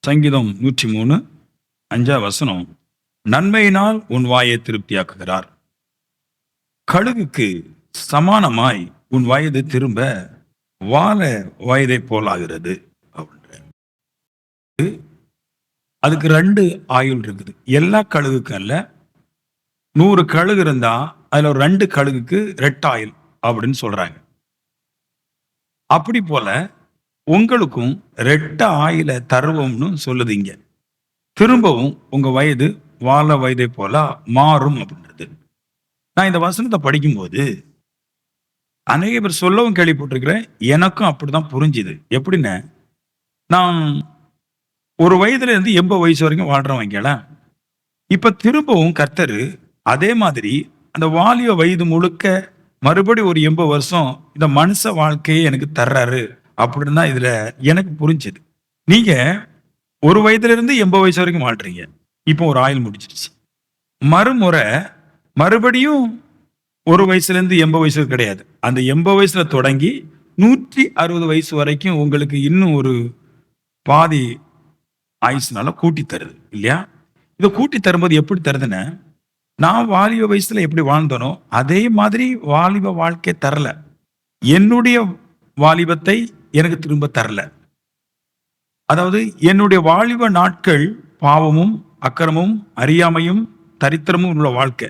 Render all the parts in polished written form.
சங்கீதம் 103 5 நன்மையினால் உன் வாயை திருப்தியாக்குகிறார். கழுகுக்கு சமானமாய் உன் வயது திரும்ப வாழ வயதை போலாகிறது அப்படின்ற. அதுக்கு 2 ஆயுள் இருக்குது. எல்லா கழுகுக்கும் அல்ல. 100 கழுகு இருந்தா அதுல ஒரு 2 கழுகுக்கு ரெட்டாயுள் அப்படின்னு சொல்றாங்க. அப்படி போல உங்களுக்கும் ரெட்ட ஆயுள தருவோம்னு சொல்லுது இங்க. திரும்பவும் உங்க வயது வாழ வயதை போல மாறும் அப்படின்றது. நான் இந்த வசனத்தை படிக்கும்போது அநேக பேர் சொல்லவும் கேள்விப்பட்டிருக்கிறேன். எனக்கும் அப்படிதான் புரிஞ்சுது. எப்படின்னு, நான் ஒரு வயதுல இருந்து 80 வயசு வரைக்கும் வாழ்றவங்கள இப்ப திரும்பவும் கர்த்தரு அதே மாதிரி அந்த வாலிப வயது முழுக்க மறுபடியும் ஒரு 80 வருஷம் இந்த மனுஷ வாழ்க்கையை எனக்கு தர்றாரு அப்படின்னு தான் இதுல எனக்கு புரிஞ்சுது. நீங்க ஒரு வயதுல இருந்து 80 வயசு வரைக்கும் வாழ்றீங்க. இப்போ ஒரு ஆயுள் முடிஞ்சிருச்சு. மறுமுறை மறுபடியும் ஒரு வயசுல இருந்து 80 வயசு கிடையாது. அந்த 80 வயசுல தொடங்கி 160 வயசு வரைக்கும் உங்களுக்கு இன்னும் ஒரு பாதி ஆயுசுனால கூட்டி தருது இல்லையா? இதை கூட்டி தரும்போது எப்படி தருதுன்னு, நான் வாலிப வயசுல எப்படி வாழ்ந்தனோ அதே மாதிரி வாலிப வாழ்க்கை தரல. என்னுடைய வாலிபத்தை எனக்கு திரும்ப தரல. அதாவது என்னுடைய வாலிப நாட்கள் பாவமும் அக்கிரமும் அறியாமையும் தரித்திரமும் உள்ள வாழ்க்கை.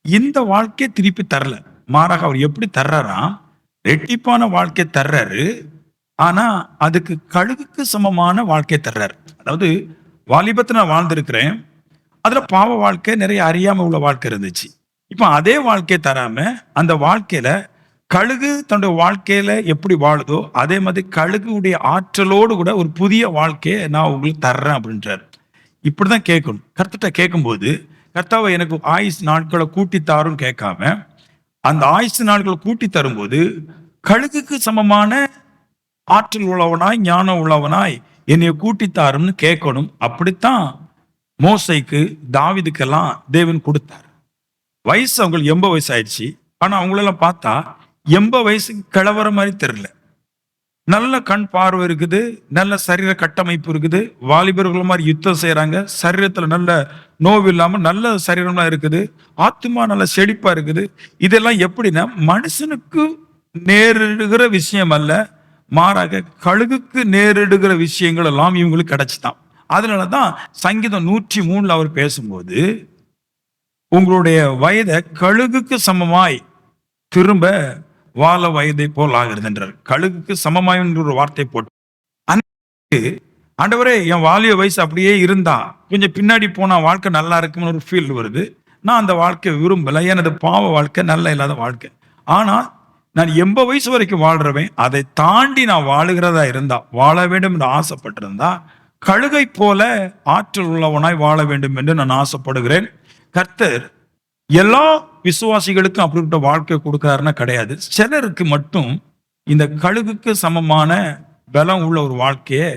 இந்த வாழ்க்கையை திருப்பி தரல. மாறாக அவர் எப்படி தர்றாரா, ரெட்டிப்பான வாழ்க்கை தர்றாரு. ஆனா அதுக்கு கழுகுக்கு சமமான வாழ்க்கை தர்றாரு. அதாவது வாலிபத்தை நான் வாழ்ந்திருக்கிறேன். அதுல பாவ வாழ்க்கை, நிறைய அறியாம உள்ள வாழ்க்கை இருந்துச்சு. இப்ப அதே வாழ்க்கையை தராம அந்த வாழ்க்கையில கழுகு தன்னுடைய வாழ்க்கையில எப்படி வாழுதோ அதே மாதிரி கழுகுடைய ஆற்றலோடு கூட ஒரு புதிய வாழ்க்கையை நான் உங்களுக்கு தர்றேன் அப்படின்றாரு. இப்படிதான் கேட்கணும். கர்த்தர்ட்ட கேட்கும்போது, கர்த்தாவை எனக்கு ஆயுசு நாட்களை கூட்டி தாருன்னு கேட்காம, அந்த ஆயுசு நாட்களை கூட்டி தரும்போது கழுகுக்கு சமமான ஆற்றல் உள்ளவனாய் ஞானம் உள்ளவனாய் என்னைய கூட்டித்தாருன்னு கேட்கணும். அப்படித்தான் மோசைக்கு தாவீதுக்கெல்லாம் தேவன் கொடுத்தார். வயசு அவங்களுக்கு 80 வயசு ஆயிடுச்சு. ஆனா அவங்களெல்லாம் பார்த்தா 80 வயசுக்கு கிழவர மாதிரி தெரியல. நல்ல கண் பார்வை இருக்குது, நல்ல சரீர கட்டமைப்பு இருக்குது, வாலிபர்கள் மாதிரி யுத்தம் செய்யறாங்க, சரீரத்துல நல்ல நோவு இல்லாம நல்ல சரீரம்லாம் இருக்குது, ஆத்மா நல்ல செழிப்பா இருக்குது. இதெல்லாம் எப்படின்னா மனுஷனுக்கு நேரிடுகிற விஷயம் அல்ல, மாறாக கழுகுக்கு நேரிடுகிற விஷயங்கள் எல்லாம் இவங்களுக்கு கிடைச்சுதான். அதனாலதான் சங்கீதம் 103 அவர் பேசும்போது, உங்களுடைய வயதை கழுகுக்கு சமமாய் திரும்ப வாழ வயதை போல் ஆகிறது என்றார். கழுகுக்கு சமமாய் ஒரு வார்த்தை போட்டு, ஆண்டவரே என் வாலிய வயசு அப்படியே இருந்தா கொஞ்சம் பின்னாடி போனா வாழ்க்கை நல்லா இருக்குன்னு ஒரு ஃபீல் வருது. நான் அந்த வாழ்க்கையை விரும்பல. எனது பாவ வாழ்க்கை நல்ல இல்லாத வாழ்க்கை. ஆனா நான் 80 வயசு வரைக்கும் வாழ்றவன், அதை தாண்டி நான் வாழுகிறதா இருந்தா, வாழ வேண்டும் என்று ஆசைப்பட்டிருந்தா, கழுகை போல ஆற்றல் உள்ளவனாய் வாழ வேண்டும் என்று நான் ஆசைப்படுகிறேன். கர்த்தர் எல்லா விசுவாசிகளுக்கும் அப்படிப்பட்ட வாழ்க்கை கொடுக்கிறாருன்னா கிடையாது. சிலருக்கு மட்டும் இந்த கழுகுக்கு சமமான பலம் உள்ள ஒரு வாழ்க்கையை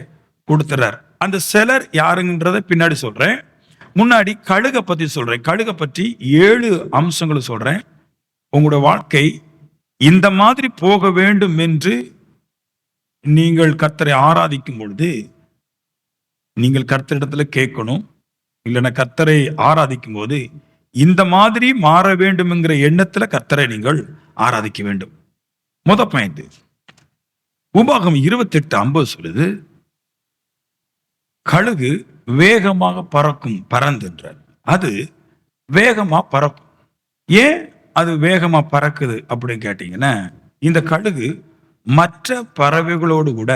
கொடுத்துறார். அந்த சிலர் யாருன்றதை பின்னாடி சொல்றேன். முன்னாடி கழுகை பத்தி சொல்றேன். கழுகை பற்றி 7 அம்சங்களை சொல்றேன். உங்களுடைய வாழ்க்கை இந்த மாதிரி போக வேண்டும் என்று நீங்கள் கர்த்தரை ஆராதிக்கும் பொழுது நீங்கள் கர்த்தரிடத்துல கேட்கணும். இல்லைன்னா கர்த்தரை ஆராதிக்கும் போது இந்த மாதிரி மாற வேண்டும் என்கிற எண்ணத்துல கர்த்தரை நீங்கள் ஆராதிக்க வேண்டும். பாயிண்ட், உபாகமம் 28:50 சொல்லுது, கழுகு வேகமாக பறக்கும் பறந்துன்றார். அது வேகமா பறக்கும். ஏன் அது வேகமா பறக்குது அப்படின்னு கேட்டீங்கன்னா, இந்த கழுகு மற்ற பறவைகளோடு கூட,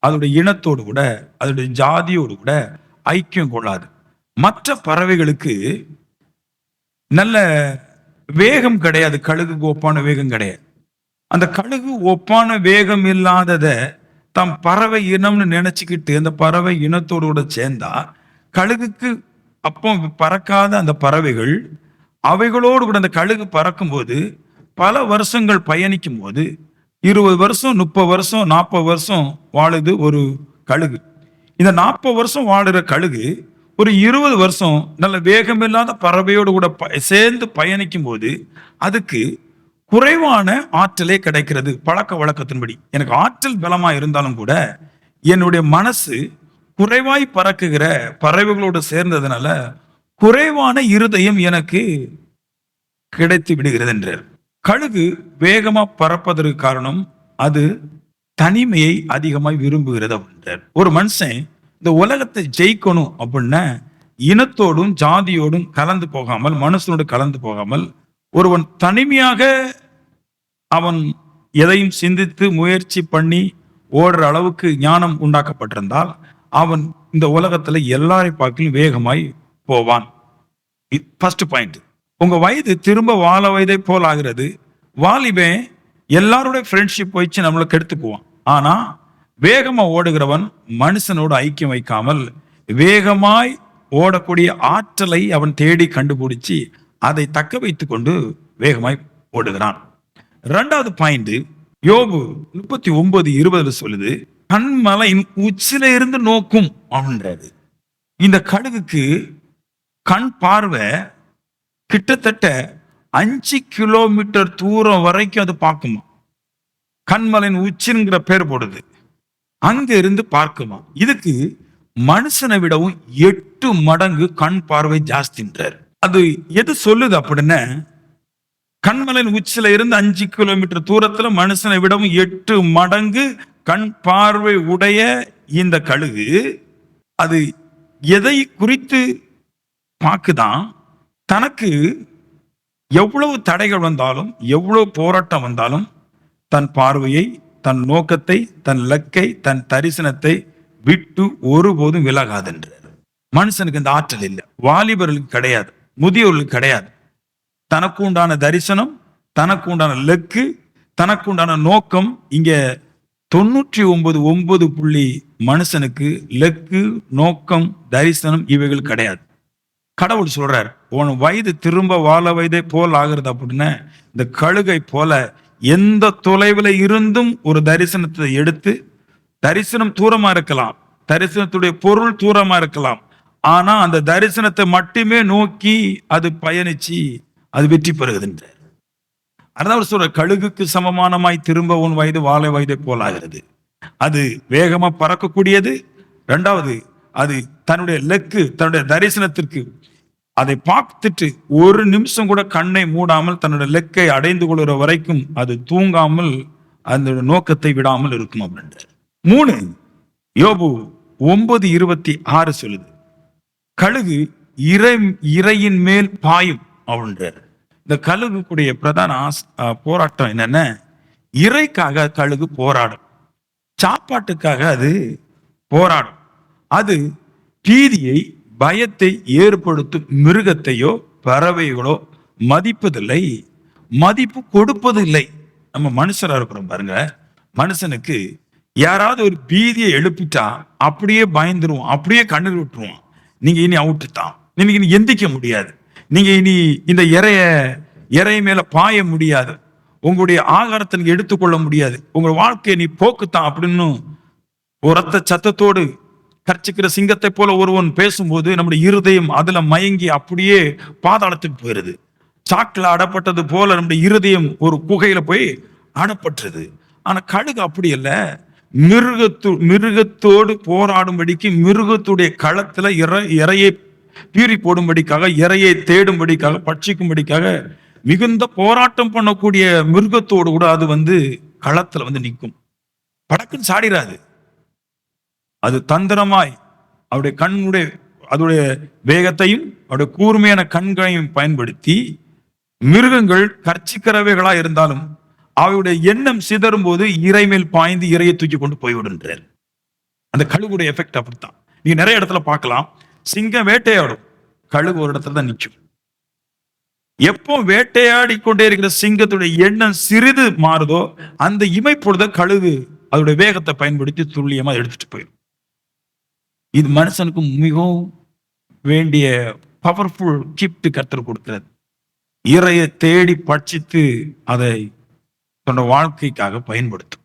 அதோட இனத்தோடு கூட, அதோடைய ஜாதியோடு கூட ஐக்கியம் கொள்ளாது. மற்ற பறவைகளுக்கு நல்ல வேகம் கிடையாது. கழுகுக்கு ஒப்பான வேகம் கிடையாது. அந்த கழுகு ஒப்பான வேகம் இல்லாதத தம் பறவை இனம்னு நினைச்சுக்கிட்டு அந்த பறவை இனத்தோடு கூட சேர்ந்தா, கழுகுக்கு அப்போ பறக்காத அந்த பறவைகள் அவைகளோடு கூட அந்த கழுகு பறக்கும் போது பல வருஷங்கள் பயணிக்கும் போது 20 வருஷம் 30 வருஷம் 40 வருஷம் வாழுது ஒரு கழுகு. இந்த 40 வருஷம் வாழுற கழுகு ஒரு 20 வருஷம் நல்ல வேகமில்லாத பறவையோடு கூட சேர்ந்து பயணிக்கும் போது அதுக்கு குறைவான ஆற்றலே கிடைக்கிறது. பழக்க வழக்கத்தின்படி எனக்கு ஆற்றல் பலமா இருந்தாலும் கூட என்னுடைய மனசு குறைவாய் பறக்குகிற பறவைகளோடு சேர்ந்ததுனால குறைவான இருதயம் எனக்கு கிடைத்து விடுகிறது என்றார். கழுகு வேகமா பறப்பதற்கு காரணம் அது தனிமையை அதிகமாய் விரும்புகிறது அப்படின்றார். ஒரு மனுஷன் இந்த உலகத்தை ஜெயிக்கணும் அப்படின்னா இனத்தோடும் ஜாதியோடும் கலந்து போகாமல், மனுஷனோடு கலந்து போகாமல், ஒருவன் தனிமையாக அவன் எதையும் சிந்தித்து முயற்சி பண்ணி ஓடுற அளவுக்கு ஞானம் உண்டாக்கப்பட்டிருந்தால் அவன் இந்த உலகத்துல எல்லாரை பார்க்கலும் வேகமாய் போவான். First point. உங்க வயது திரும்ப வாழ வயதை போல் ஆகிறது. வாலிபன் எல்லாருடைய ஃப்ரெண்ட்ஷிப் வச்சு நம்மளை கெடுத்துக்குவான். ஆனா வேகமா ஓடுகிறவன் மனுஷனோடு ஐக்கியம் வைக்காமல் வேகமாய் ஓடக்கூடிய ஆற்றலை அவன் தேடி கண்டுபிடிச்சு அதை தக்க வைத்துக் கொண்டு வேகமாய் ஓடுகிறான். இரண்டாவது பாயிண்ட், யோபு 39:20 சொல்லுது, கண்மலையின் உச்சில இருந்து நோக்கும் அப்படின்றது. இந்த கழுகுக்கு கண் பார்வை கிட்டத்தட்ட 5 கிலோமீட்டர் தூரம் வரைக்கும் அது பார்க்குமா. கண்மலையின் உச்சிங்கிற பேர் போடுது, அங்க இருந்து பார்க்குமா. இதுக்கு மனுஷனை விடவும் 8 மடங்கு கண் பார்வை ஜாஸ்தின்றார். அது எது சொல்லுது அப்படின்னா, கண்மலையின் உச்சில இருந்து 5 கிலோமீட்டர் தூரத்துல மனுஷனை விடவும் 8 மடங்கு கண் பார்வை உடைய இந்த கழுகு அது எதை குறித்து பார்க்குதான், தனக்கு எவ்வளவு தடைகள் வந்தாலும் எவ்வளவு போராட்டம் வந்தாலும் தன் பார்வையை, தன் நோக்கத்தை, தன் இலக்கை, தன் தரிசனத்தை விட்டு ஒருபோதும் விலகாதென்றார். மனுஷனுக்கு இந்த ஆற்றல் இல்லை. வாலிபர்களுக்கு கிடையாது, முதியோர்களுக்கு கிடையாது. தனக்கு உண்டான தரிசனம், தனக்கு உண்டான லக்கு, தனக்கு உண்டான நோக்கம் இங்க 99.9 மனுஷனுக்கு லக்கு, நோக்கம், தரிசனம் இவைகள் கிடையாது. கடவுள் சொல்றார், உன் வயது திரும்ப வாழ வயதை போல் ஆகிறது அப்படின்னா இந்த கழுகை போல எந்த தொலைவில் இருந்தும் ஒரு தரிசனத்தை எடுத்து, தரிசனம் தூரமா இருக்கலாம், தரிசனத்துடைய பொருள் தூரமா இருக்கலாம், ஆனா அந்த தரிசனத்தை மட்டுமே நோக்கி அது பயணிச்சு அது வெற்றி பெறுகின்றார். அதாவது சொல்ற, கழுகுக்கு சமமானமாய் திரும்ப உன் வயது வாழ வயதை போலாகிறது. அது வேகமா பறக்கக்கூடியது. இரண்டாவது, அது தன்னுடைய லக்கு, தன்னுடைய தரிசனத்திற்கு அதை பார்த்துட்டு ஒரு நிமிஷம் கூட கண்ணை மூடாமல் தன்னுடைய லக்கை அடைந்து கொள்கிற வரைக்கும் அது தூங்காமல் அந்த நோக்கத்தை விடாமல் இருக்கும் அப்படின்றார். 3, யோபு 9:26 சொல்லுது, கழுகு இறையின் மேல் பாயும் அப்படின்றார். இந்த கழுகுக்குடைய பிரதான போராட்டம் என்னன்னா, இறைக்காக கழுகு போராடும், சாப்பாட்டுக்காக அது போராடும். அது பீதியை, பயத்தை ஏற்படுத்தும் மிருகத்தையோ பறவைகளோ மதிப்பதில்லை, மதிப்பு கொடுப்பதில்லை. நம்ம மனுஷரா இருக்கிறோம் பாருங்க, மனுஷனுக்கு யாராவது ஒரு பீதியை எழுப்பிட்டா அப்படியே பயந்துருவோம், அப்படியே கண்ணீர் விட்டுருவோம். நீங்க இனி அவுட்டு தான், நீங்க இனி எந்திக்க முடியாது, நீங்க இனி இந்த இறைய மேல பாய முடியாது, உங்களுடைய ஆகாரத்தை நீங்க எடுத்துக்கொள்ள முடியாது, உங்க வாழ்க்கையை நீ போக்குத்தான் அப்படின்னு உரத்த சத்தத்தோடு கர்ச்சிக்கிற சிங்கத்தை போல ஒருவன் பேசும்போது நம்முடைய இருதயம் அதுல மயங்கி அப்படியே பாதாளத்துக்கு போயிருது. சாக்கில் அடப்பட்டது போல நம்முடைய இருதயம் ஒரு குகையில போய் அடப்பட்டுருது. ஆனா கழுகு அப்படி அல்ல, மிருகத்தோடு போராடும்படிக்கு, மிருகத்துடைய களத்துல இறையை பீறி போடும்படிக்காக, இறையை தேடும்படிக்காக, பட்சிக்கும்படிக்காக மிகுந்த போராட்டம் பண்ணக்கூடிய மிருகத்தோடு கூட அது களத்துல நிற்கும். படக்குன்னு சாடிராது. அது தந்திரமாய் அவருடைய கண்ணுடைய அதோடைய வேகத்தையும் அவருடைய கூர்மையான கண்களையும் பயன்படுத்தி மிருகங்கள் கர்ச்சிக்கிறவைகளா இருந்தாலும் அவையுடைய எண்ணம் சிதறும் போது இறை மேல் பாய்ந்து இறையை தூக்கி கொண்டு போய்விடுன்றார். அந்த கழுகுடைய எஃபெக்ட் அப்படித்தான். நீங்க நிறைய இடத்துல பார்க்கலாம், சிங்கம் வேட்டையாடும், கழுகு ஒரு இடத்துல தான் நிற்கும். எப்போ வேட்டையாடி கொண்டே இருக்கிற சிங்கத்துடைய எண்ணம் சிறிது மாறுதோ அந்த இமைப்பொழுத கழுகு அதோடைய வேகத்தை பயன்படுத்தி துல்லியமா எடுத்துட்டு போயிடும். இது மனுஷனுக்கு மிகவும் வேண்டிய பவர்ஃபுல் கிஃப்ட் கர்த்தர் கொடுக்கிறது. இறையை தேடி பட்சித்து அதை தன்னோட வாழ்க்கைக்காக பயன்படுத்தும்.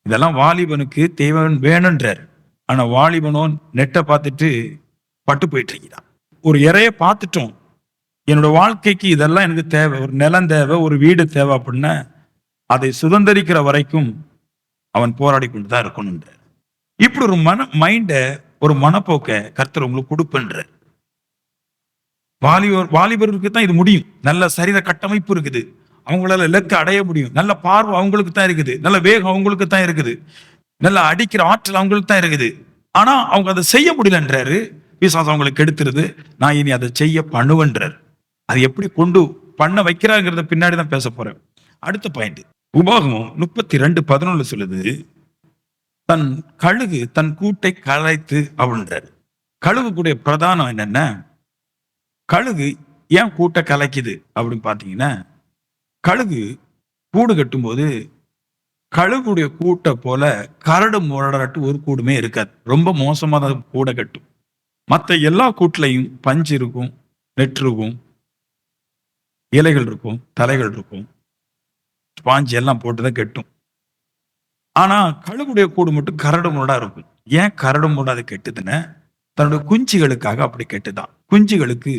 இதெல்லாம் வாலிபனுக்கு தேவை வேணுன்றார். ஆனா வாலிபனோ நெட்டை பார்த்துட்டு பட்டு போயிட்டு இருக்கிறான். ஒரு இறைய பார்த்துட்டோம், என்னோட வாழ்க்கைக்கு இதெல்லாம் எனக்கு தேவை, ஒரு நிலம் தேவை, ஒரு வீடு தேவை அப்படின்னா அதை சுதந்திரிக்கிற வரைக்கும் அவன் போராடி கொண்டுதான் இருக்கணும்ன்றார். இப்படி ஒரு மைண்ட, ஒரு மனப்போக்க கர்த்தர் உங்களுக்கு கொடுப்பன்ற. வாலிபருக்கு தான் இது முடியும். நல்ல சரீர கட்டமைப்பு இருக்குது. அவங்களால இலக்க அடைய முடியும். நல்ல பார்வை அவங்களுக்கு தான் இருக்குது. நல்ல வேகம் அவங்களுக்கு தான் இருக்குது. நல்ல அடிக்கிற ஆற்றல் அவங்களுக்கு தான் இருக்குது. ஆனா அவங்க அதை செய்ய முடியலன்றாரு. பிசாசு அவங்களுக்கு கெடுத்துருது. நான் இனி அதை செய்ய பண்ணுவேன்றார். அது எப்படி கொண்டு பண்ண வைக்கிறாங்கிறத பின்னாடி தான் பேச போறேன். அடுத்த பாயிண்ட். உபாகமம் 32:11 சொல்லுது, தன் கழுகு தன் கூட்டை கலைத்து அப்படின்றாரு. கழுகு கூடிய பிரதானம் என்னன்னா, கழுகு ஏன் கூட்டை கலைக்குது அப்படின்னு பாத்தீங்கன்னா, கழுகு கூடு கட்டும்போது கழுகுடைய கூட்டை போல கரடு முரடாட்டு ஒரு கூடுமே இருக்காது. ரொம்ப மோசமா தான் கூடை கட்டும். மத்த எல்லா கூட்டுலையும் பஞ்சு இருக்கும், நெட் இருக்கும், இலைகள் இருக்கும், தலைகள் இருக்கும், ஸ்பாஞ்ச் எல்லாம் போட்டுதான் கட்டும். ஆனா கழுகுடைய கூடு மட்டும் கரடு முரடா இருக்கும். ஏன் கரடு முரடா அது கெட்டுதுன்னா, தன்னுடைய குஞ்சுகளுக்காக அப்படி கெட்டுதான். குஞ்சுகளுக்கு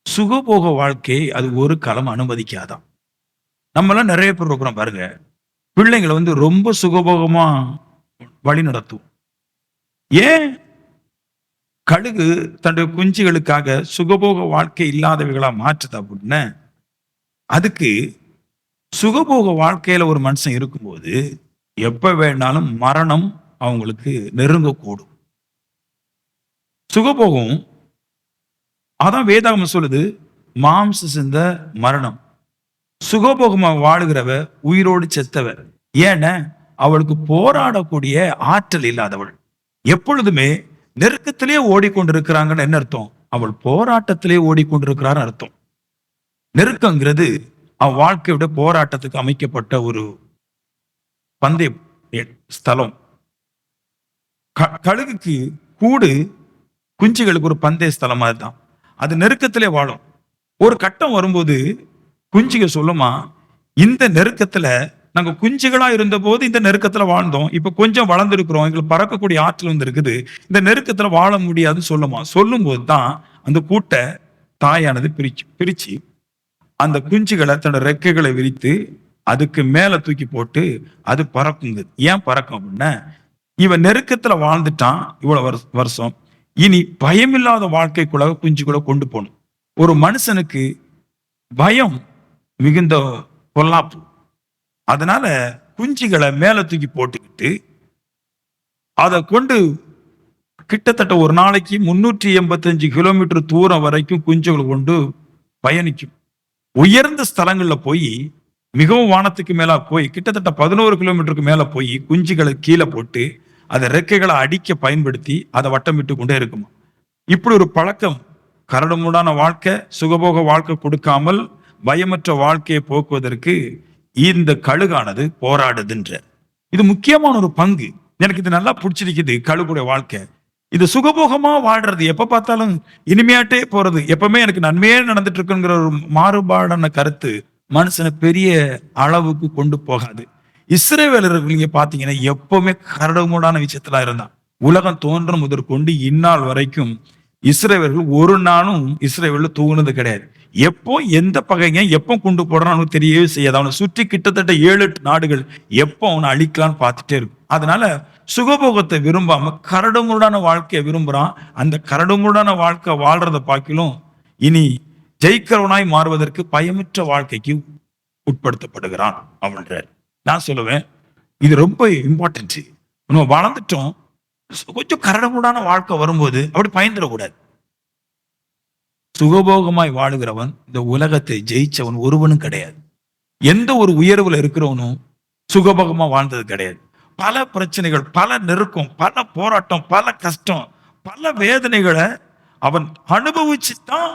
சுகபோக வாழ்க்கையை அது ஒரு காலம் அனுமதிக்காதான். நம்மளாம் நிறைய பேர் இருக்கிறோம் பாருங்க. பிள்ளைங்களை ரொம்ப சுகபோகமா வழி நடத்தும். ஏன் கழுகு தன்னுடைய குஞ்சுகளுக்காக சுகபோக வாழ்க்கை இல்லாதவைகளா மாற்றுது அப்படின்னா, அதுக்கு சுகபோக வாழ்க்கையில ஒரு மனுஷன் இருக்கும்போது எப்ப வேணாலும் மரணம் அவங்களுக்கு நெருங்கக்கூடும். சுகபோகம் அதான் வேதாகமம் சொல்லுது, மாம்ச சிந்த மரணம். சுகபோகமா வாழுகிறவ உயிரோடு செத்தவ. ஏன்னா அவளுக்கு போராடக்கூடிய ஆற்றல் இல்லாதவள். எப்பொழுதுமே நெருக்கத்திலே ஓடிக்கொண்டிருக்கிறாங்கன்னு என்ன அர்த்தம்? அவள் போராட்டத்திலே ஓடிக்கொண்டிருக்கிறார் அர்த்தம். நெருக்கங்கிறது அவன் வாழ்க்கையோட போராட்டத்துக்கு அமைக்கப்பட்ட ஒரு பந்தய ஸ்தலம். கழுகுக்கு கூடு குஞ்சுகளுக்கு ஒரு பந்தய ஸ்தலம் தான். அது நெருக்கத்திலே வாழும். ஒரு கட்டம் வரும்போது குஞ்சுக சொல்லுமா, இந்த நெருக்கத்துல நாங்க குஞ்சுகளா இருந்த போது இந்த நெருக்கத்துல வாழ்ந்தோம். இப்ப கொஞ்சம் வளர்ந்துருக்கிறோம், எங்களுக்கு பறக்கக்கூடிய ஆற்றல் இருக்குது, இந்த நெருக்கத்துல வாழ முடியாதுன்னு சொல்லுமா. சொல்லும் போதுதான் அந்த கூட்டை தாயானது பிரிச்சு அந்த குஞ்சுகளை தன்னோட ரெக்கைகளை விரித்து அதுக்கு மேல தூக்கி போட்டு அது பறக்குங்க. ஏன் பறக்கும் அப்படின்னா, இவன் நெருக்கத்துல வாழ்ந்துட்டான் இவ்வளவு வருஷம், இனி பயமில்லாத வாழ்க்கைக்குள்ள குஞ்சுகளை கொண்டு போகணும். ஒரு மனுஷனுக்கு பயம் மிகுந்த பொல்லாப்பு. அதனால குஞ்சுகளை மேல தூக்கி போட்டுக்கிட்டு அதை கொண்டு கிட்டத்தட்ட ஒரு நாளைக்கு 385 கிலோமீட்டர் தூரம் வரைக்கும் குஞ்சுகளை கொண்டு பயணிக்கும். உயர்ந்த ஸ்தலங்கள்ல போய், மிகவும் வானத்துக்கு மேல போய், கிட்டத்தட்ட 11 கிலோமீட்டருக்கு மேல போய் குஞ்சுகளை கீழே போட்டு அதை ரெக்கைகளை அடிக்க பயன்படுத்தி அதை வட்டமிட்டு கொண்டே இருக்குமா. இப்படி ஒரு பழக்கம் கரடுமுடான வாழ்க்கை, சுகபோக வாழ்க்கை கொடுக்காமல் பயமற்ற வாழ்க்கையை போக்குவதற்கு இந்த கழுகானது போராடுதுன்ற. இது முக்கியமான ஒரு பங்கு. எனக்கு இது நல்லா பிடிச்சிருக்குது. கழுகுடைய வாழ்க்கை இது சுகபோகமா வாழ்றது, எப்ப பார்த்தாலும் இனிமையாட்டே போறது, எப்பவுமே எனக்கு நன்மையே நடந்துட்டு இருக்குங்கிற ஒரு மாறுபாடான கருத்து மனுஷனை பெரிய அளவுக்கு கொண்டு போகாது. இஸ்ரவேலர்கள் நீங்க பாத்தீங்கன்னா எப்பவுமே கரடுமுடான விஷயத்துல இருந்தான். உலகம் தோன்றும் முதற்கொண்டு இந்நாள் வரைக்கும் இஸ்ரவேலர்கள் ஒரு நாளும் இஸ்ரவேல் தூங்குனது கிடையாது. எப்போ எந்த பகைங்க எப்போ கொண்டு போடுறான்னு தெரியவே செய்யாது. அவனை சுற்றி கிட்டத்தட்ட 7-8 நாடுகள் எப்போ அவனை அழிக்கலான்னு பார்த்துட்டே இருக்கும். அதனால சுகபோகத்தை விரும்பாம கரடுமுரடான வாழ்க்கையை விரும்புறான். அந்த கரடுமுரடான வாழ்க்கை வாழ்றத பார்க்கிலும் இனி ஜெயிக்கிறவனாய் மாறுவதற்கு பயமற்ற வாழ்க்கைக்கு உட்படுத்தப்படுகிறான் அப்படின்றார். நான் சொல்லுவேன், இது ரொம்ப இம்பார்ட்டன்ட். நம்ம வளர்ந்துட்டோம், கொஞ்சம் கரடுமுரடான வாழ்க்கை வரும்போது அப்படி பயந்துடக்கூடாது. சுகபோகமாய் வாழுகிறவன் இந்த உலகத்தை ஜெயிச்சவன் ஒருவனும் கிடையாது. எந்த ஒரு உயர்வுல இருக்கிறவனும் சுகபோகமா வாழ்ந்தது கிடையாது. பல பிரச்சனைகள், பல நெருக்கம், பல போராட்டம், பல கஷ்டம், பல வேதனைகளை அவன் அனுபவிச்சுதான்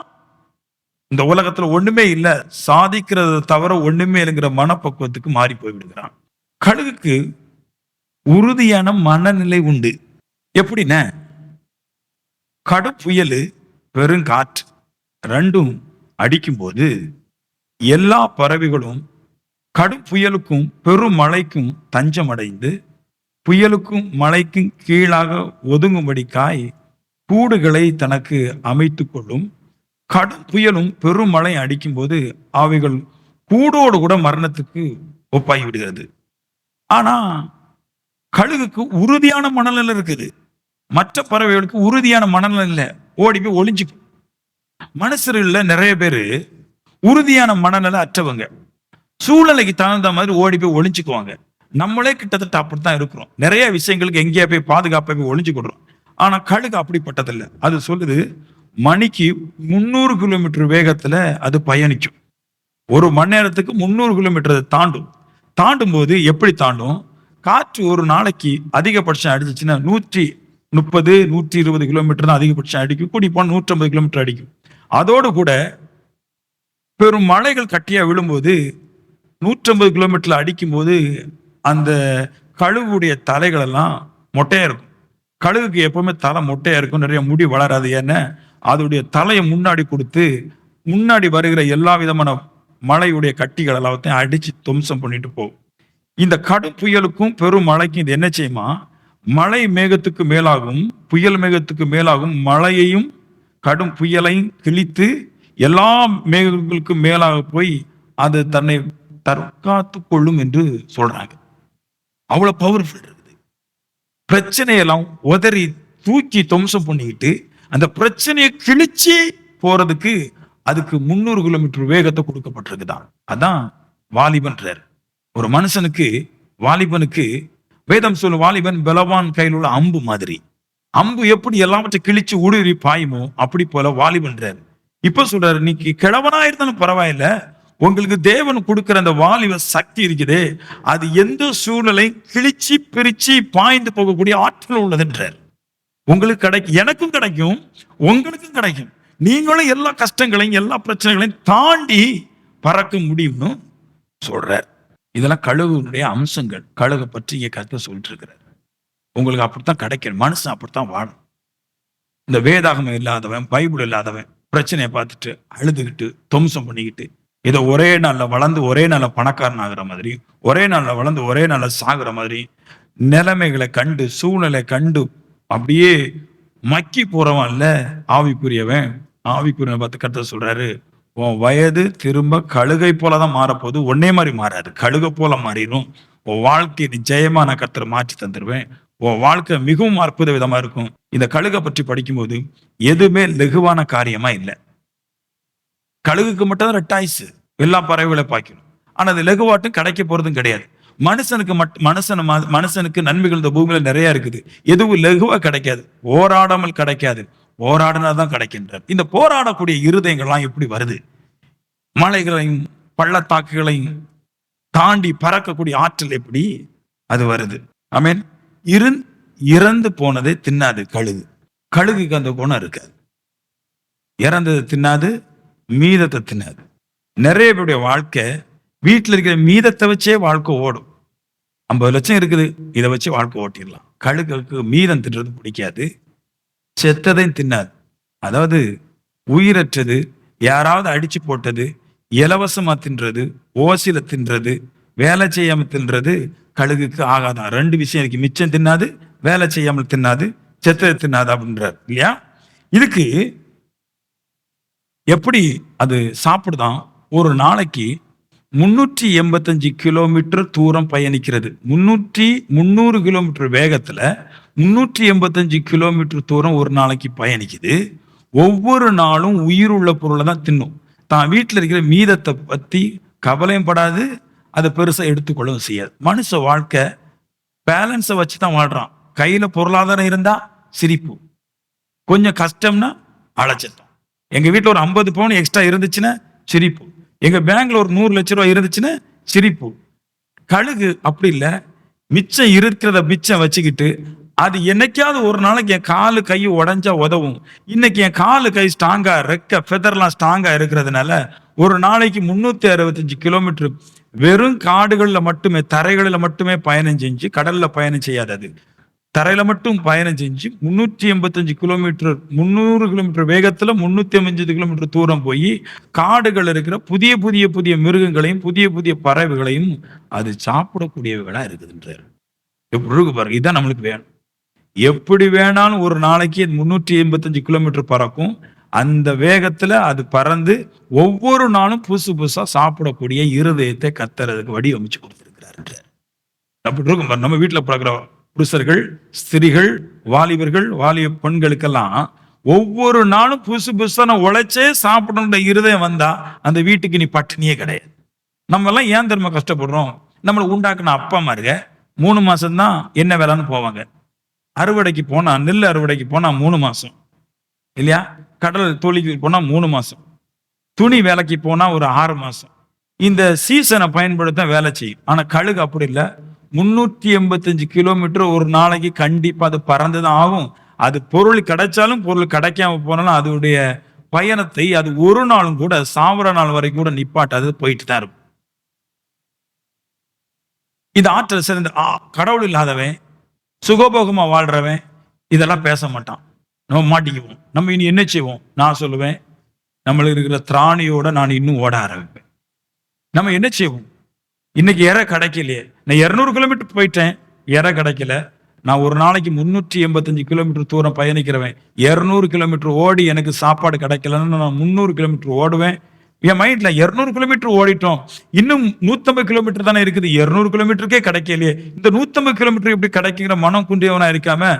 இந்த உலகத்துல ஒண்ணுமே இல்லை, சாதிக்கிறத தவிர ஒண்ணுமே இல்லைங்கிற மனப்பக்குவத்துக்கு மாறி போய்விடுகிறான். கழுகுக்கு உறுதியான மனநிலை உண்டு. எப்படின்னா, கடும் புயல், பெருங்காற்று ரெண்டும் அடிக்கும் போது எல்லா பறவைகளும் கடும் புயலுக்கும் பெரும் மழைக்கும் தஞ்சம் அடைந்து புயலுக்கும் மழைக்கும் கீழாக ஒதுங்கும்படிக்காய் கூடுகளை தனக்கு அமைத்து கொள்ளும். கடும் புயலும் பெரும் மழை அடிக்கும் போது அவைகள் கூடோடு கூட மரணத்துக்கு ஒப்பாகி விடுகிறது. ஆனா கழுகுக்கு உறுதியான மனநிலை இருக்குது. மற்ற பறவைகளுக்கு உறுதியான மனநிலை இல்ல. ஓடி போய் ஒளிஞ்சுக்கும். மனுஷர்கள்ல நிறைய பேரு உறுதியான மனநிலை அற்றவங்க. சூழ்நிலைக்கு தகுந்த மாதிரி ஓடி போய் ஒளிஞ்சுக்குவாங்க. நம்மளே கிட்டத்தட்ட அப்படித்தான் இருக்கிறோம். நிறைய விஷயங்களுக்கு எங்கேயா போய் பாதுகாப்பா போய் ஒளிஞ்சுக்கிடுறோம். ஆனா கழுகு அப்படிப்பட்டதில்ல. அது சொல்லுது, மணிக்கு 300 கிலோமீட்டர் வேகத்துல அது பயணிக்கும். ஒரு மணி நேரத்துக்கு 300 கிலோமீட்டர் தாண்டும். தாண்டும் போது எப்படி தாண்டும்? காற்று ஒரு நாளைக்கு அதிகபட்சம் அடிச்சுச்சுன்னா 130 120 கிலோமீட்டர் தான் அதிகபட்சம் அடிக்கும். கூடி போனா 150 கிலோமீட்டர் அடிக்கும். அதோடு கூட பெரும் மலைகள் கட்டியா விழும்போது 150 கிலோமீட்டர்ல அடிக்கும் போது அந்த கழுகுடைய தலைகள் எல்லாம் மொட்டையா இருக்கும். கழுகுக்கு எப்பவுமே தலை மொட்டையா இருக்கும், நிறைய முடி வளராது. ஏன்னா அதோடைய தலையை முன்னாடி கொடுத்து முன்னாடி வருகிற எல்லா விதமான மழையுடைய கட்டிகள் எல்லாத்தையும் அடிச்சு துவம்சம் பண்ணிட்டு போகும். இந்த கடும் புயலுக்கும் பெரும் மழைக்கும் இது என்ன செய்யுமா? மழை மேகத்துக்கு மேலாகும், புயல் மேகத்துக்கு மேலாகும், மழையையும் கடும் புயலையும் கிழித்து எல்லா மேகங்களுக்கும் மேலாக போய் அது தன்னை தற்காத்து கொள்ளும் என்று சொல்றாங்க. அவ்வளவு பவர்ஃபுல் இருக்குது. பிரச்சனையெல்லாம் உதறி தூக்கி துவம்சம் பண்ணிக்கிட்டு அந்த பிரச்சனையை கிழிச்சு போறதுக்கு அதுக்கு 300 கிலோமீட்டர் வேகத்தை கொடுக்கப்பட்டிருக்குதான். அதான் வாலிபன்றார். ஒரு மனுஷனுக்கு, வாலிபனுக்கு வேதம் சொல்லும், வாலிபன் பலவான் கையில் உள்ள அம்பு மாதிரி. அம்பு எப்படி எல்லாவற்றையும் கிழிச்சு ஊடுருவி பாயுமோ அப்படி போல வாலிபன்றார். இப்ப சொல்றாரு, நீங்க கிழவனா இருந்தாலும் பரவாயில்ல, உங்களுக்கு தேவன் கொடுக்கிற அந்த வாலிப சக்தி இருக்குதே, அது எந்த சூழ்நிலை கிழிச்சு பிரிச்சு பாய்ந்து போகக்கூடிய ஆற்றல் உள்ளதுன்றார். உங்களுக்கு கிடைக்கும், எனக்கும் கிடைக்கும், உங்களுக்கும் கிடைக்கும். நீங்களும் எல்லா கஷ்டங்களையும் எல்லா பிரச்சனைகளையும் தாண்டி பறக்க முடியும்னு சொல்றார். இதெல்லாம் கழுகுடைய அம்சங்கள். கழுகை பற்றி இங்க கருத்தை சொல்லிட்டு இருக்கிறார். உங்களுக்கு அப்படித்தான் கிடைக்கும். மனுஷன் அப்படித்தான் வாழும். இந்த வேதாகமம் இல்லாதவன், பைபிள் இல்லாதவன் பிரச்சனையை பார்த்துட்டு அழுதுகிட்டு துவம்சம் பண்ணிக்கிட்டு இதை ஒரே நாள்ல வளர்ந்து ஒரே நாள்ல பணக்காரன் ஆகுற மாதிரி, ஒரே நாள்ல வளர்ந்து ஒரே நாள்ல சாகுற மாதிரி நிலைமைகளை கண்டு சூழ்நிலை கண்டு அப்படியே மக்கி போறவன் இல்ல ஆவிக்குரியவன். ஆவிக்குரியவன் பார்த்து கருத்தை சொல்றாரு, உன் வயது திரும்ப கழுகை போலதான் மாறப்போகுது, ஒன்னே மாதிரி மாறாது, கழுகை போல மாறிடும். உன் வாழ்க்கையை நிச்சயமா நான் கர்த்தரை மாற்றி தந்துருவேன். உன் வாழ்க்கை மிகவும் அற்புத விதமா இருக்கும். இந்த கழுகை பற்றி படிக்கும்போது எதுவுமே லெகுவான காரியமா இல்லை. கழுகுக்கு மட்டும் தான் ரெட்டாயுசு, எல்லா பறவைகளை பாய்க்கணும். ஆனா அது லெகுவாட்டும் கிடைக்க போறதும் கிடையாது. மனுஷனுக்கு மனுஷனுக்கு நன்மைகள் இந்த பூமியில நிறைய இருக்குது. எதுவும் லெகுவா கிடைக்காது, போராடாமல் கிடைக்காது, போராடினாதான் கிடைக்கின்றார். இந்த போராடக்கூடிய இருதயங்கள்லாம் எப்படி வருது? மலைகளையும் பள்ளத்தாக்குகளையும் தாண்டி பறக்கக்கூடிய ஆற்றல் எப்படி அது வருது? ஆமென். இறந்து போனதை தின்னாது கழுகு. கழுகுக்கு அந்த குணம் இருக்காது. இறந்ததை தின்னாது, மீதத்தை தின்னாது. நிறைய பேருடைய வாழ்க்கை வீட்டில் இருக்கிற மீதத்தை வச்சே வாழ்க்கை ஓடும். 50 லட்சம் இருக்குது, இதை வச்சு வாழ்க்கை ஓட்டிடலாம். கழுகுக்கு மீதம் தின்றது பிடிக்காது, செத்ததையும் தின்னாது. அதாவது உயிரற்றது, யாராவது அடிச்சு போட்டது, இலவசமா தின்றது, ஓசில தின்றது, வேலை செய்யாம தின்றது கழுகுக்கு ஆகாதான். 2 விஷயம் இருக்கு, மிச்சம் தின்னாது, வேலை செய்யாமல் தின்னாது, செத்ததை தின்னாது அப்படின்றார் இல்லையா? இதுக்கு எப்படி அது சாப்பிடுதான்? ஒரு நாளைக்கு 385 கிலோமீட்டர் தூரம் பயணிக்கிறது. 300 கிலோமீட்டர் வேகத்துல 385 கிலோமீட்டர் தூரம் ஒரு நாளைக்கு பயணிக்குது. ஒவ்வொரு நாளும் உயிர் உள்ள பொருளை தான் தின்னும். தான் வீட்டில் இருக்கிற மீதத்தை பத்தி கவலையும் படாது, அதை பெருசா எடுத்துக்கொள்ளவும் செய்யாது. மனுஷ வாழ்க்கை பேலன்ஸை வச்சுதான் வாழ்றான். கையில பொருளாதாரம் இருந்தா சிரிப்பு, கொஞ்சம் கஷ்டம்னா அழைச்சட்டம். எங்க வீட்டுல ஒரு 50 பவுன் எக்ஸ்ட்ரா இருந்துச்சுன்னா சிரிப்பு, எங்க பேங்க்ல ஒரு 100 லட்சம் ரூபாய் இருந்துச்சுன்னா சிரிப்பு. கழுகு அப்படி இல்லை. மிச்சம் இருக்கிறத மிச்சம் வச்சுக்கிட்டு அது என்னைக்காவது ஒரு நாளைக்கு என் காலு கை உடஞ்சா உதவும். இன்னைக்கு என் காலு கை ஸ்ட்ராங்கா, ரெக்க ஃபெதர்லாம் ஸ்ட்ராங்கா இருக்கிறதுனால ஒரு நாளைக்கு 365 கிலோமீட்டர் வெறும் காடுகள்ல மட்டுமே, தரைகளில் மட்டுமே பயணம் செஞ்சு, கடல்ல பயணம் செய்யாது, அது தரையில மட்டும் பயணம் செஞ்சு 385 கிலோமீட்டர் 300 கிலோமீட்டர் வேகத்துல 385 கிலோமீட்டர் தூரம் போய் காடுகள் இருக்கிற புதிய புதிய புதிய மிருகங்களையும் புதிய புதிய பறவைகளையும் அது சாப்பிடக்கூடியவைகளா இருக்குதுன்றாரு. எப்படி இருக்கு பாருங்க. இதுதான் நம்மளுக்கு வேணும். எப்படி வேணாலும் ஒரு நாளைக்கு 385 கிலோமீட்டர் பறக்கும். அந்த வேகத்துல அது பறந்து ஒவ்வொரு நாளும் புதுசு புதுசா சாப்பிடக்கூடிய இருதயத்தை கர்த்தருக்கு வடிவமைச்சு கொடுத்திருக்கிறார். அப்படி இருக்கும் பாரு. நம்ம வீட்டுல பறக்கிற புருஷர்கள், ஸ்திரிகள், வாலிபர்கள், வாலிப பெண்களுக்கெல்லாம் ஒவ்வொரு நாளும் புதுசு புதுசா நான் உழைச்சே சாப்பிடணுன்ற இருதயம் வந்தா அந்த வீட்டுக்கு நீ பட்டினியே கிடையாது. நம்ம எல்லாம் ஏன் தெரியுமா கஷ்டப்படுறோம்? நம்மளை உண்டாக்குன அப்பா அம்மாருங்க 3 மாசம் தான் என்ன வேலைன்னு போவாங்க. அறுவடைக்கு போனா, நெல் அறுவடைக்கு போனா 3 மாசம் இல்லையா? கடல் தொழிலுக்கு போனா 3 மாசம், துணி வேலைக்கு போனா ஒரு 6 மாசம். இந்த சீசனை பயன்படுத்த வேலை செய்யும். ஆனா கழுகு அப்படி இல்லை. 385 கிலோமீட்டர் ஒரு நாளைக்கு கண்டிப்பா அது பறந்துதான் ஆகும். அது பொருள் கிடைச்சாலும் பொருள் கிடைக்காம போனாலும் அதனுடைய பயணத்தை அது ஒரு நாளும் கூட சாவர நாள் வரைக்கும் கூட நிப்பாட்டாது, போயிட்டு தான் இருக்கும். இந்த ஆற்றல் சிறந்த கடவுள் இல்லாதவன், சுகபோகமா வாழ்றவன் இதெல்லாம் பேச மாட்டான். நம்ம மாட்டிக்குவோம். நம்ம இனி என்ன செய்வோம்? நான் சொல்லுவேன், நம்மளுக்கு இருக்கிற திராணியோட நான் இன்னும் ஓட ஆரம்பிப்பேன். நம்ம என்ன செய்வோம்? இன்னைக்கு இறை கிடைக்கலையே, நான் 200 கிலோமீட்டர் போயிட்டேன், இறை கிடைக்கல. நான் ஒரு நாளைக்கு 385 கிலோமீட்டர் தூரம் பயணிக்கிறவன். 200 கிலோமீட்டர் ஓடி எனக்கு சாப்பாடு கிடைக்கலன்னு நான் 300 கிலோமீட்டர் ஓடுவேன். என் மைண்ட்ல 200 கிலோமீட்டர் ஓடிட்டோம், இன்னும் 150 கிலோமீட்டர் தானே இருக்குது, 200 கிலோமீட்டருக்கே கிடைக்கலையே, இந்த 150 கிலோமீட்டர் எப்படி கிடைக்கிற மனம் குண்டியவனா இருக்காம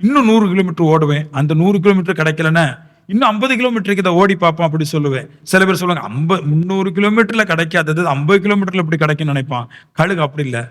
இன்னும் 100 கிலோமீட்டர் ஓடுவேன். அந்த 100 கிலோமீட்டர் கிடைக்கலன்னா இன்னும் 50 கிலோமீட்டருக்கு இதை ஓடி பார்ப்போம் அப்படி சொல்லுவேன். சில பேர் சொல்லுவாங்க 300 கிலோமீட்டர்ல கிடைக்காதது 50 கிலோமீட்டர்ல எப்படி கிடைக்கும்னு நினைப்பான். கழுகு அப்படி இல்லை.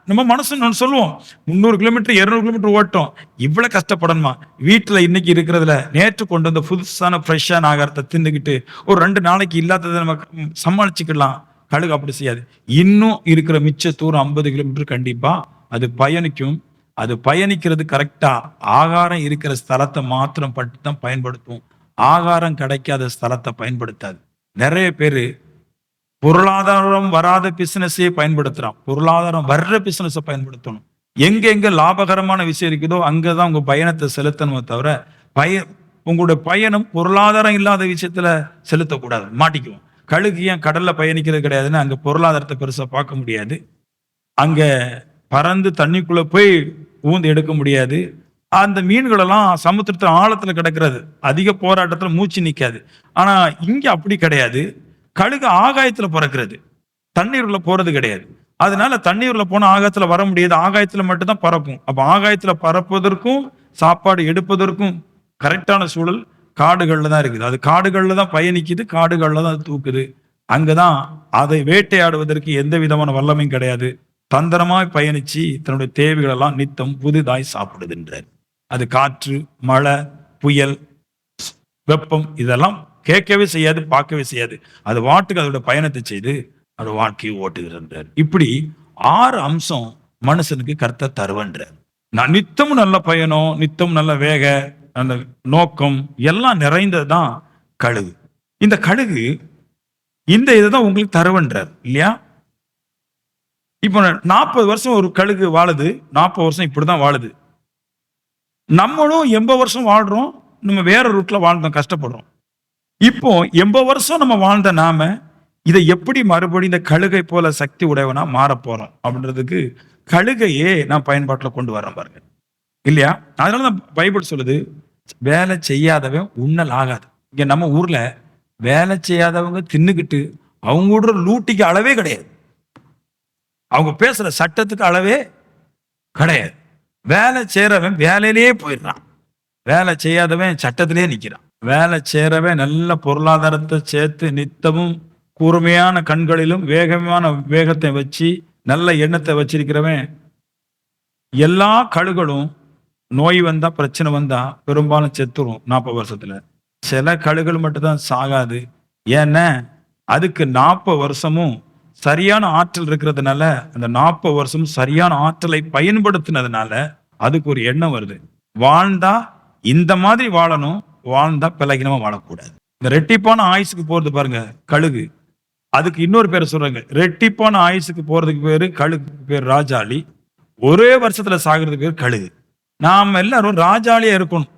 நம்ம மனசு சொல்லுவோம் 300 கிலோமீட்டர் 200 கிலோமீட்டர் ஓட்டோம், இவ்வளவு கஷ்டப்படணுமா? வீட்டுல இன்னைக்கு இருக்கிறதுல நேற்று கொண்டு வந்த புதுசான ஃப்ரெஷ்ஷான ஆகாரத்தை தின்னுக்கிட்டு ஒரு 2 நாளைக்கு இல்லாததை நம்ம சமாளிச்சுக்கலாம். கழுகு அப்படி செய்யாது. இன்னும் இருக்கிற மிச்ச தூரம் 50 கிலோமீட்டர் கண்டிப்பா அது பயணிக்கும். அது பயணிக்கிறது கரெக்டா ஆகாரம் இருக்கிற ஸ்தலத்தை மாத்திரம் பட்டு தான் பயன்படுத்தும். ஆகாரம் கிடைக்காத ஸ்தலத்தை பயன்படுத்தாது. நிறைய பேரு பொருளாதாரம் வராத பிசினஸே பயன்படுத்துறான். பொருளாதாரம் வர்ற பிசினஸை பயன்படுத்தணும். எங்க லாபகரமான விஷயம் இருக்குதோ அங்கதான் உங்க பயணத்தை செலுத்தணுமே தவிர உங்களுடைய பயணம் பொருளாதாரம் இல்லாத விஷயத்துல செலுத்தக்கூடாது, மாட்டிக்குவோம். கழுகு ஏன் கடல்ல பயணிக்கிறது கிடையாதுன்னு, அங்க பொருளாதாரத்தை பெருசா பார்க்க முடியாது. அங்க பறந்து தண்ணிக்குள்ள போய் ஊந்து எடுக்க முடியாது. அந்த மீன்கள் எல்லாம் சமுத்திரத்துல ஆழத்துல கிடக்கிறது, அதிக போராட்டத்துல மூச்சு நிக்காது. ஆனா இங்க அப்படி கிடையாது. கழுகு ஆகாயத்துல பறக்கிறது, தண்ணீர்ல போறது கிடையாது. அதனால தண்ணீர்ல போனா ஆகாயத்துல வர முடியாது, ஆகாயத்துல மட்டும்தான் பறக்கும். அப்ப ஆகாயத்துல பறப்பதற்கும் சாப்பாடு எடுப்பதற்கும் கரெக்டான சூழல் காடுகள்ல தான் இருக்குது. அது காடுகள்ல தான் பயணிக்குது, காடுகள்ல தான் தூக்குது. அங்கதான் அதை வேட்டையாடுவதற்கு எந்த விதமான வல்லமையும் கிடையாது. தந்திரமாய் பயணிச்சு தன்னுடைய தேவைகள் எல்லாம் நித்தம் புதிதாய் சாப்பிடுதுன்றார். அது காற்று, மழை, புயல், வெப்பம் இதெல்லாம் கேட்கவே செய்யாது, பார்க்கவே செய்யாது. அது வாட்டுக்கு அதோட பயணத்தை செய்து அது வாழ்க்கையை ஓட்டுகிறார். இப்படி 6 அம்சம் மனுஷனுக்கு கர்த்தர் தருவன்றார். நான் நித்தமும் நல்ல பயணம், நித்தம் நல்ல வேக, அந்த நோக்கம் எல்லாம் நிறைந்ததுதான் கழுகு. இந்த கழுகு இந்த இதுதான் உங்களுக்கு தருவன்றார் இல்லையா? இப்போ 40 வருஷம் ஒரு கழுகு வாழுது, 40 வருஷம் இப்படிதான் வாழுது. நம்மளும் 80 வருஷம் வாழ்றோம், நம்ம வேற ரூட்ல வாழ்ந்தோம், கஷ்டப்படுறோம். இப்போ 80 வருஷம் நம்ம வாழ்ந்த நாம இதை எப்படி மறுபடியும் இந்த கழுகை போல சக்தி உடையவனா மாற போறோம் அப்படின்றதுக்கு கழுகையே நான் பயன்பாட்டுல கொண்டு வரேன் பாருங்க இல்லையா? அதனாலதான் பைபிள் சொல்லுது, வேலை செய்யாதவன் உண்ணல் ஆகாது. இங்க நம்ம ஊர்ல வேலை செய்யாதவங்க தின்னுக்கிட்டு அவங்களோட லூட்டிக்கு அளவே கிடையாது, அவங்க பேசுற சட்டத்துக்கு அளவே கிடையாது. வேலை செய்யறவன் வேலையிலேயே போயிடுறான், வேலை செய்யாதவன் சட்டத்திலேயே நிக்கிறான். வேலை செய்யறவன் நல்ல பொருளாதாரத்தை சேர்த்து நித்தமும் கூர்மையான கண்களிலும் வேகமான வேகத்தை வச்சு நல்ல எண்ணத்தை வச்சிருக்கிறவன். எல்லா கழுகளும் நோய் வந்தா பிரச்சனை வந்தா பெரும்பாலும் செத்துரும் 40 வருஷத்துல. சில கழுகுகள் மட்டும்தான் சாகாது. ஏன்னா அதுக்கு 40 வருஷமும் சரியான ஆற்றல் இருக்கிறதுனால, அந்த 40 வருஷமும் சரியான ஆற்றலை பயன்படுத்தினதுனால அதுக்கு ஒரு எண்ணம் வருது, வாழ்ந்தா இந்த மாதிரி வாழணும், வாழ்ந்தா பிளகினமா வாழக்கூடாது. இந்த ரெட்டிப்பான ஆயுசுக்கு போறது பாருங்க கழுகு. அதுக்கு இன்னொரு பேர் சொல்றாங்க, ரெட்டிப்பான ஆயுசுக்கு போறதுக்கு பேரு கழுகு, பேர் ராஜாளி. ஒரே வருஷத்துல சாகிறதுக்கு பேர் கழுகு. நாம எல்லாரும் ராஜாளியா இருக்கணும்.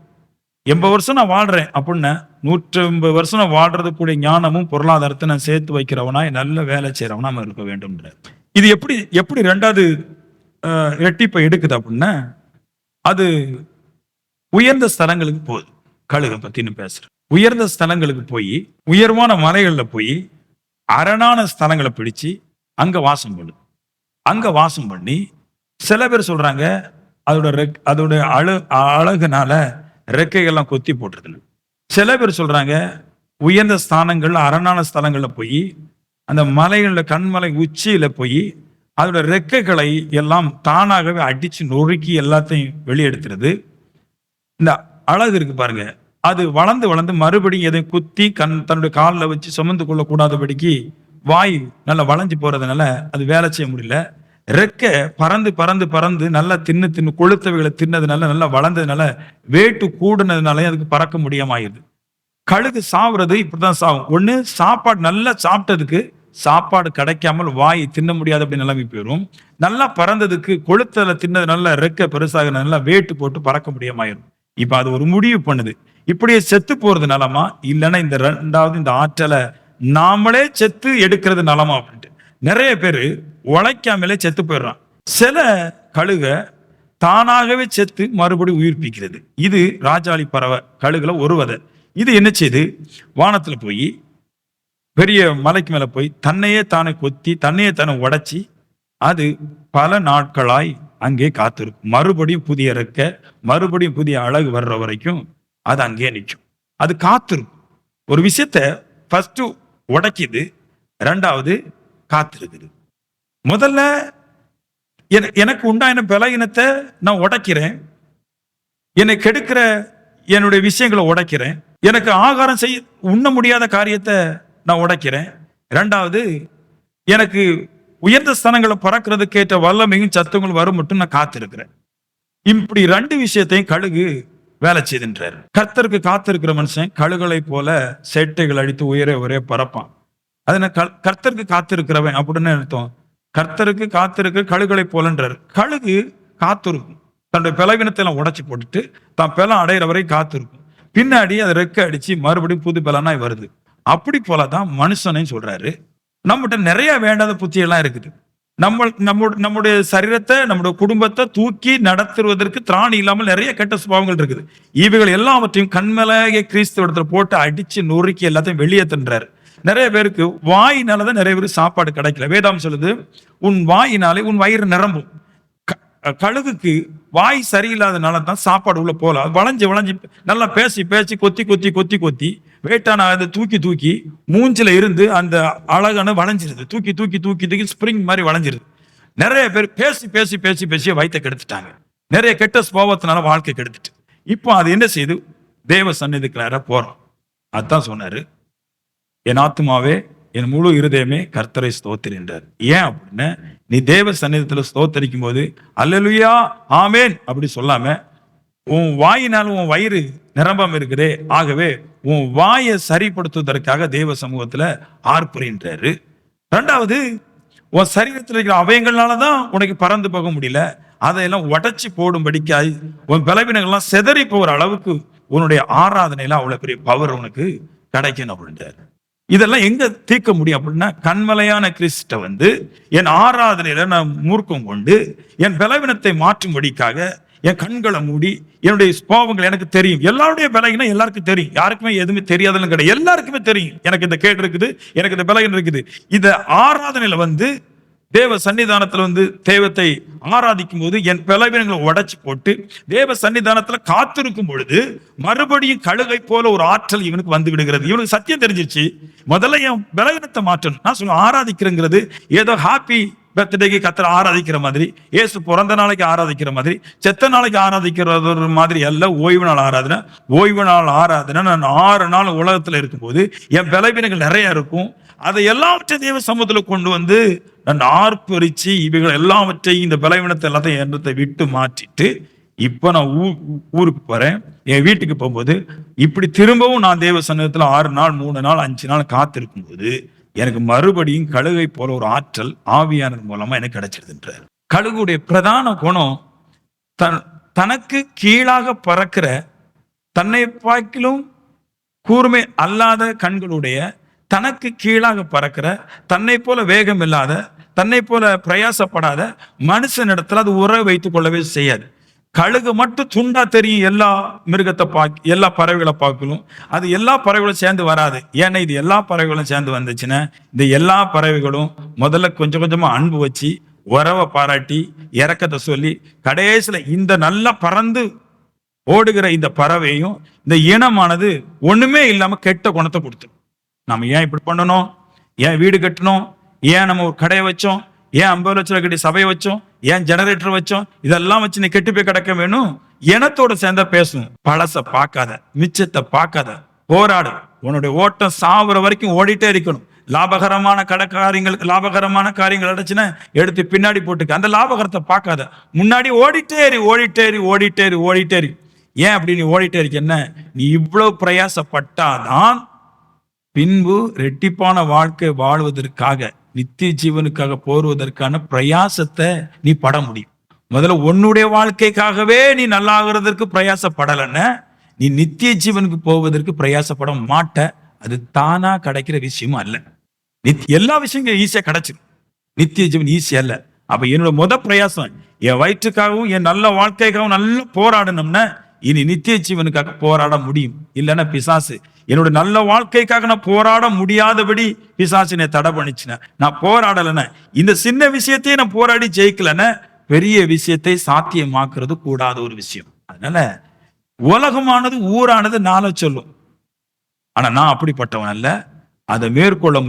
80 வருஷம் நான் வாழ்றேன் அப்படின்னா 150 வருஷம் நான் வாழ்றது கூடிய ஞானமும் பொருளாதாரத்தை நான் சேர்த்து வைக்கிறவனாய் நல்ல வேலை செய்யறவனா நம்ம இருக்க வேண்டும். இது எப்படி 2வது ரெட்டிப்பை எடுக்குது அப்படின்னா, அது உயர்ந்த ஸ்தலங்களுக்கு போகுது. கழுகை பத்தின்னு பேசுறேன். உயர்ந்த ஸ்தலங்களுக்கு போய் உயர்வான மலைகள்ல போய் அரணான ஸ்தலங்களை பிடிச்சு அங்க வாசம் பண்ணுது. அங்க வாசம் பண்ணி சில பேர் சொல்றாங்க அதோட அழகுனால ரெக்கைகள்லாம் கொத்தி போட்டுருதுன்னு. சில பேர் சொல்றாங்க, உயர்ந்த ஸ்தானங்கள்ல அரணான ஸ்தலங்கள்ல போய் அந்த மலைகள்ல கண்மலை உச்சியில போய் அதோட ரெக்கைகளை எல்லாம் தானாகவே அடிச்சு நொறுக்கி எல்லாத்தையும் வெளியெடுத்துருது. இந்த அழகு இருக்கு பாருங்க, அது வளர்ந்து வளர்ந்து மறுபடியும் எதை குத்தி தன்னுடைய காலில் வச்சு சுமந்து கொள்ளக்கூடாதபடிக்கு வாய் நல்லா வளைஞ்சு போறதுனால அது வேலை செய்ய முடியல. ரெக்கை பறந்து பறந்து பறந்து நல்லா தின்னு கொளுத்தவைகளை தின்னதுனால நல்லா வளர்ந்ததுனால வேட்டு கூடுனதுனால அதுக்கு பறக்க முடியாம ஆயிடுது. கழுகு சாவுறது இப்படிதான் சாவும். ஒண்ணு சாப்பாடு நல்லா சாப்பிட்டதுக்கு சாப்பாடு கிடைக்காமல் வாய் தின்ன முடியாது அப்படி நிலைமை போயிடும். நல்லா பறந்ததுக்கு கொளுத்தல தின்னதுனால ரெக்கை பெருசாக நல்லா வேட்டு போட்டு பறக்க முடியாம ஆயிரும். இப்ப அது ஒரு முடிவு பண்ணுது, இப்படியே செத்து போறது நலமா, இல்லைன்னா இந்த ரெண்டாவது இந்த ஆற்றலை நாமளே செத்து எடுக்கிறது நலமா அப்படின்ட்டு நிறைய பேரு உழைக்காமலே செத்து போயிடுறான். சில கழுக தானாகவே செத்து மறுபடியும் உயிர்ப்பிக்கிறது. இது ராஜாளி பறவை கழுகுல ஒரு வதை. இது என்ன செய்யுது, வானத்துல போய் பெரிய மலைக்கு மேல போய் தன்னையே தானே கொத்தி தன்னையே தானே உடைச்சி அது பல நாட்களாய் அங்கே காத்திருக்கும். மறுபடியும் புதிய ரெக்க மறுபடியும் புதிய அழகு வர்ற வரைக்கும் அது அங்கே நிற்கும். அது காத்திருக்கும். ஒரு விஷயத்த ஃபர்ஸ்ட் உடைக்குது, ரெண்டாவது காத்திருக்குது. முதல்ல எனக்கு உண்டான பலகீனத்தை நான் உடைக்கிறேன், என்னை கெடுக்கிற என்னுடைய விஷயங்களை உடைக்கிறேன், எனக்கு ஆகாரம் செய்ய உண்ண முடியாத காரியத்தை நான் உடைக்கிறேன், ரெண்டாவது எனக்கு உயர்ந்த ஸ்தானங்களை பறக்கிறதுக்கு ஏற்ற வல்லமையும் சத்துவங்கள் வரும் மட்டும் நான் காத்திருக்கிறேன். இப்படி ரெண்டு விஷயத்தையும் கழுகு வேலை செய்துன்றாரு. கர்த்தருக்கு காத்திருக்கிற மனுஷன் கழுகளை போல சேட்டைகள் அடித்து உயரே பறப்பான். அதனால கர்த்தருக்கு காத்திருக்கிறவன் அப்படின்னு அர்த்தம். கர்த்தருக்கு காத்திருக்கிற கழுகளை போலன்றாரு. கழுகு காத்திருக்கும், தன்னுடைய பலவீனத்தை எல்லாம் உடைச்சு போட்டுட்டு தான் பலம் அடைகிற வரை காத்திருக்கும். பின்னாடி அதை ரெக்க அடிச்சு மறுபடியும் புது பலனாய் வருது. அப்படி போலதான் மனுஷனையும் சொல்றாரு. நம்மகிட்ட நிறைய வேண்டாத புத்தியெல்லாம் இருக்குது. நம்முடைய சரீரத்தை நம்முடைய குடும்பத்தை தூக்கி நடத்துவதற்கு திராணி இல்லாமல் நிறைய கெட்ட சுபாவங்கள் இருக்குது. இவைகள் எல்லாவற்றையும் கண்மலைய கிறிஸ்துவ இடத்துல போட்டு அடிச்சு நொறுக்கி எல்லாத்தையும் வெளியே தின்றாரு. நிறைய பேருக்கு வாயினாலதான் நிறைய பேருக்கு சாப்பாடு கிடைக்கல. வேதாம் சொல்லுது, உன் வாயினாலே உன் வயிறு நிரம்பும். கழுகுக்கு வாய் சரியில்லாதனால தான் சாப்பாடு உள்ள போல வளைஞ்சு வளைஞ்சு நல்லா பேசி பேசி கொத்தி கொத்தி கொத்தி கொத்தி வேட்டான அதை தூக்கி தூக்கி மூஞ்சில இருந்து அந்த அழகான வளைஞ்சிருது. தூக்கி தூக்கி தூக்கி தூக்கி ஸ்பிரிங் மாதிரி வளைஞ்சிருது. நிறைய பேர் பேசி பேசி பேசி பேசி வயிற்றை கெடுத்துட்டாங்க. நிறைய கெட்ட சுபாவத்தினால வாழ்க்கை கெடுத்துட்டு இப்போ அது என்ன செய்யுது, தேவ சந்நிதிக்குள்ளார போறோம். அதான் சொன்னாரு, என் ஆத்துமாவே என் முழு இருதயமே கர்த்தரை ஸ்தோத்திரி என்றார். ஏன் அப்படின்னா, நீ தேவ சந்நிதத்துல ஸ்தோத்தரிக்கும் போது அல்லேலூயா ஆமேன் அப்படி சொல்லாம உன் வாயினாலும் உன் வயிறு நிரம்பாம இருக்குதே, ஆகவே உன் வாயை சரிப்படுத்துவதற்காக தேவ சமூகத்துல ஆர்ப்பரின்றாரு. ரெண்டாவது, உன் சரீரத்தில் இருக்கிற அவயங்கள்னாலதான் உனக்கு பறந்து போக முடியல, அதையெல்லாம் உடைச்சி போடும்படிக்கு உன் பலவீனங்கள்லாம் செதறி போகிற அளவுக்கு உன்னுடைய ஆராதனையில அவ்வளவு பெரிய பவர் உனக்கு கிடைக்கணும் அப்படின்றாரு. இதெல்லாம் எங்க தீர்க்க முடியும் அப்படின்னா, கண்மலையான கிறிஸ்ட என் ஆராதனையில நான் மூர்க்கம் கொண்டு என் பலவீனத்தை மாற்றும்படிக்காக என் கண்களை மூடி என்னுடைய பாவங்கள் எனக்கு தெரியும். எல்லாருடைய பலகீனம் எல்லாருக்கும் தெரியும், யாருக்குமே எதுவுமே தெரியாதுன்னு கிடையாது, எல்லாருக்குமே தெரியும். எனக்கு இந்த கேடு இருக்குது, எனக்கு இந்த பலகீனம் இருக்குது. இந்த ஆராதனையில தேவ சன்னிதானத்துல தெய்வத்தை ஆராதிக்கும் போது என் பலவீனங்களை உடைச்சு போட்டு தேவ சன்னிதானத்துல காத்திருக்கும் பொழுது மறுபடியும் கழுகை போல ஒரு ஆற்றல் இவனுக்கு வந்து விடுகிறது. இவனுக்கு சத்தியம் தெரிஞ்சிருச்சு, முதல்ல என் பலவீனத்தை மாற்றணும். நான் சொல்ல ஆராதிக்கிறேங்கிறது ஏதோ ஹாப்பி பர்த்டேக்கு கத்தரை ஆராதிக்கிற மாதிரி, ஏசு பிறந்த நாளைக்கு ஆராதிக்கிற மாதிரி, செத்த நாளைக்கு ஆராதிக்கிறது மாதிரி அல்ல. ஓய்வு நாள் ஆராதனை. ஓய்வு நாள் ஆராதனை நான் 6 நாள் உலகத்துல இருக்கும்போது என் பலவீனங்கள் நிறைய இருக்கும். அதை எல்லாவற்றையும் தேவ சமூகத்துல கொண்டு நான் ஆர்ப்பரிச்சு இவைகள் எல்லாவற்றையும் இந்த பலவீனத்தை எல்லாத்தையும் எண்ணத்தை விட்டு மாற்றிட்டு இப்ப நான் ஊருக்கு போறேன். என் வீட்டுக்கு போகும்போது இப்படி திரும்பவும் நான் தேவ சமூகத்துல 6 நாள் 3 நாள் 5 நாள் காத்திருக்கும் போது எனக்கு மறுபடியும் கழுகை போல ஒரு ஆற்றல் ஆவியானது மூலமா எனக்கு கிடைச்சிருதுன்றார். கழுகுடைய பிரதான குணம் தனக்கு கீழாக பறக்கிற, தன்னை பார்க்கிலும் கூர்மை அல்லாத கண்களுடைய, தனக்கு கீழாக பறக்கிற, தன்னை போல வேகம் இல்லாத, தன்னை போல பிரயாசப்படாத மனுஷனிடத்துல அது உறவு வைத்துக் கொள்ளவே செய்யாது. கழுகு மட்டும் துண்டா தெரியும், எல்லா மிருகத்தை எல்லா பறவைகளை பார்க்கணும். அது எல்லா பறவைகளும் சேர்ந்து வராது. ஏன்னா இது எல்லா பறவைகளும் சேர்ந்து வந்துச்சுன்னா இந்த எல்லா பறவைகளும் முதல்ல கொஞ்சம் கொஞ்சமா அன்பு வச்சு உறவை பாராட்டி இரக்கத்தை சொல்லி கடைசியில இந்த நல்லா பறந்து ஓடுகிற இந்த பறவையும் இந்த இனமானது ஒண்ணுமே இல்லாம கெட்ட குணத்தை கொடுத்து, நம்ம ஏன் இப்படி பண்ணணும், ஏன் வீடு கட்டணும், ஏன் நம்ம ஒரு கடையை வச்சோம், ஏன் 50 லட்சம் கட்டி சபையை வச்சோம், ஏன் ஜெனரேட்டர் வச்சோம், இதெல்லாம் வச்சு நீ கெட்டு போய் கிடக்க வேணும். இனத்தோட சேர்ந்தா பேசணும். பழச பார்க்காத, மிச்சத்தை பார்க்காத, போராடு. உன்னுடைய ஓட்டம் சாவுற வரைக்கும் ஓடிட்டே இருக்கணும். லாபகரமான லாபகரமான காரியங்கள் அடைச்சுன்னா எடுத்து பின்னாடி போட்டுக்க. அந்த லாபகரத்தை பார்க்காத, முன்னாடி ஓடிட்டே ஏறி. ஏன் அப்படி நீ ஓடிட்டே இருக்க? என்ன, நீ இவ்வளவு பிரயாசப்பட்டாதான் பின்பு ரெட்டிப்பான வாழ்க்கை வாழ்வதற்காக, நித்திய ஜீவனுக்காக போருவதற்கான பிரயாசத்தை நீ பட முடியும். முதல்ல உன்னுடைய வாழ்க்கைக்காகவே நீ நல்லாகிறதற்கு பிரயாசப்படலைன்னு நீ நித்திய ஜீவனுக்கு போவதற்கு பிரயாசப்பட மாட்ட. அது தானா கிடைக்கிற விஷயமும் அல்ல. எல்லா விஷயங்களும் ஈஸியா கிடைச்சிடும், நித்திய ஜீவன் ஈஸியா இல்ல. அப்ப என்னோட பிரயாசம் என் வயிற்றுக்காகவும் என் நல்ல வாழ்க்கைக்காகவும் நல்லா போராடணும்னா இனி நித்திய ஜீவனுக்காக போராட முடியும். இல்லைன்னா பிசாசு என்னோட நல்ல வாழ்க்கைக்காக நான் போராட முடியாதபடி பிசாசு என்னை தடை பண்ணிச்சுன, நான் போராடலைன்னா, இந்த சின்ன விஷயத்தையே நான் போராடி ஜெயிக்கலன்னா பெரிய விஷயத்தை சாத்தியமாக்குறது கூடாத ஒரு விஷயம். அதனால உலகமானது ஊரானது நாள சொல்லும். ஆனா நான் அப்படிப்பட்டவன் அல்ல. அதை மேற்கொள்ள